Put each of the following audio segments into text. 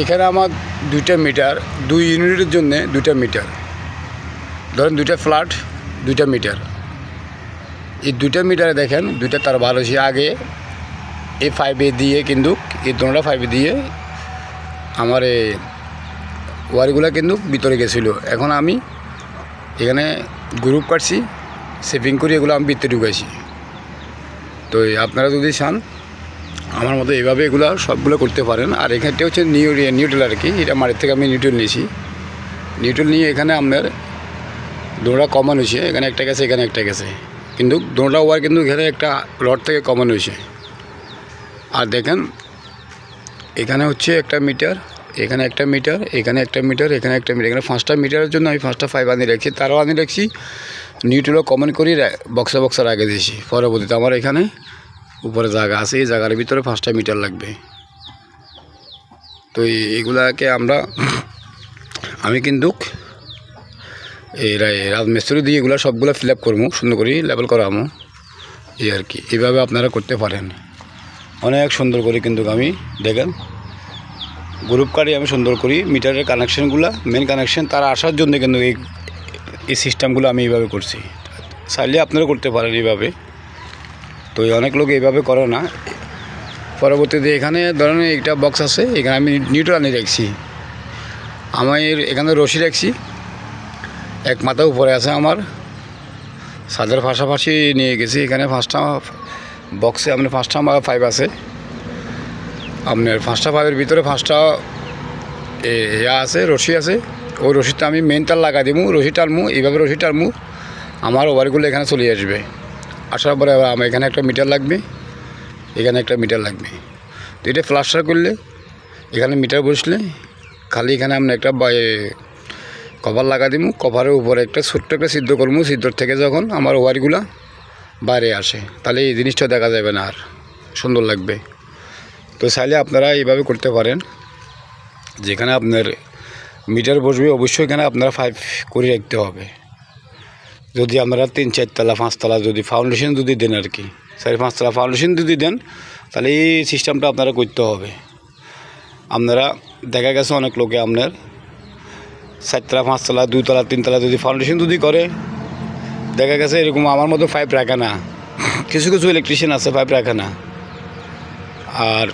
এখানে আমার 2টা মিটার, 2 ইউনিটের জন্য 2টা মিটার, ধরেন 2টা ফ্ল্যাট 2টা মিটার। এই 2টা মিটারে দেখেন 2টা তার ভালো হয়েছে। আগে এই 5A দিয়ে কিন্তু এই দোনোটা 5A দিয়ে আমার এই ওয়ারগুলো কিন্তু ভিতরে গেছিলো। এখন আমি এখানে গ্রুপ কাটছি, সেভিং করে এগুলো আমি ভিতরে ঢুকাইছি। তো আপনারা যদি চান আমার মতো এইভাবে এগুলো সবগুলো করতে পারেন। আর এখানটা হচ্ছে নিউট্রাল আর কি, এটা মাটির থেকে আমি নিউট্রাল নিয়েছি। নিউট্রাল নিয়ে এখানে আপনার দোনোটা কমন হয়েছে, এখানে একটা গেছে এখানে একটা গেছে, কিন্তু দোনোটা ওয়ার কিন্তু এখানে একটা রড থেকে কমন হয়েছে। আর দেখেন এখানে হচ্ছে একটা মিটার, এখানে একটা মিটার, এখানে একটা মিটার, এখানে একটা মিটার। এখানে 5টা মিটারের জন্য আমি 5টা 5 আনি রাখছি, তারও আনি রাখছি। নিউট্রালও কমন করি বক্সা আগে দিয়েছি। পরবর্তীতে আমার এখানে উপরে জায়গা আছে, এই জায়গার ভিতরে 5টা মিটার লাগবে। তো এইগুলাকে আমি কিন্তু এই রাজমিস্ত্রি দিয়ে এগুলো সবগুলো ফিল আপ করবো, সুন্দর করে লেবেল করামো, এই আর কি। এইভাবে আপনারা করতে পারেন অনেক সুন্দর করে। কিন্তু আমি দেখেন গ্রুপ কার্ডে আমি সুন্দর করি মিটারের কানেকশানগুলো, মেন কানেকশান তারা আসার জন্য কিন্তু এই সিস্টেমগুলো আমি এইভাবে করছি। চাইলে আপনারা করতে পারেন এইভাবে। তো অনেক লোক এইভাবে করে না। পরবর্তীতে এখানে ধরেন একটা বক্স আছে, এখানে আমি নিউট্রাল আনি রাখছি। আমার এখানে রশি রাখছি, এক মাথা উপরে আছে আমার ছাদের পাশাপাশি নিয়ে গেছি। এখানে 5টা বক্সে আপনার 5টা 5 আছে, আপনার 5টা 5-এর ভিতরে 5টা আছে, রশি আছে। ওই রশিটা আমি মেন তার লাগা দিব, রশি টানমু, এইভাবে রশি টানমু, আমার ওভারগুলো এখানে চলে আসবে। আসার পরে আমার এখানে একটা মিটার লাগবে, এখানে একটা মিটার লাগবে। তো এটা প্লাস্টার করলে এখানে মিটার বসলে খালি এখানে আমরা একটা কভার লাগা দিব, কভারের উপরে একটা ছোট্ট একটা সিদ্ধ করবো। সিদ্ধর থেকে যখন আমার ওয়ারগুলা বাইরে আসে তাহলে এই জিনিসটা দেখা যাবে না, আর সুন্দর লাগবে। তো চাইলে আপনারা এইভাবে করতে পারেন। যেখানে আপনার মিটার বসবে অবশ্যই এখানে আপনারা 5 করে রাখতে হবে। যদি আপনারা 3-4 তলা 5 তলা যদি ফাউন্ডেশন যদি দেন আর কি, 4-5 তলা ফাউন্ডেশন যদি দেন তাহলে এই সিস্টেমটা আপনারা করতে হবে। আপনারা দেখা গেছে অনেক লোকে আপনার 4 তলা 5 তলা 2 তলা 3 তলা যদি ফাউন্ডেশন যদি করে, দেখা গেছে এরকম আমার মতো 5 রাখে না। কিছু কিছু ইলেকট্রিশিয়ান আছে 5 রাখে না। আর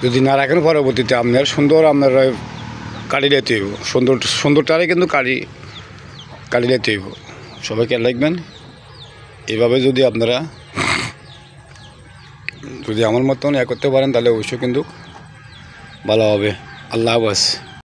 যদি না রাখেন পরবর্তীতে আপনার সুন্দর আপনার কালি দিতে হইব, সুন্দরটারে কিন্তু কালি দিতে হইব। সবাই খেয়াল রাখবেন। এভাবে যদি আপনারা আমার মতন করতে পারেন তাহলে অবশ্যই কিন্তু ভালো হবে। আল্লাহ হাফেজ।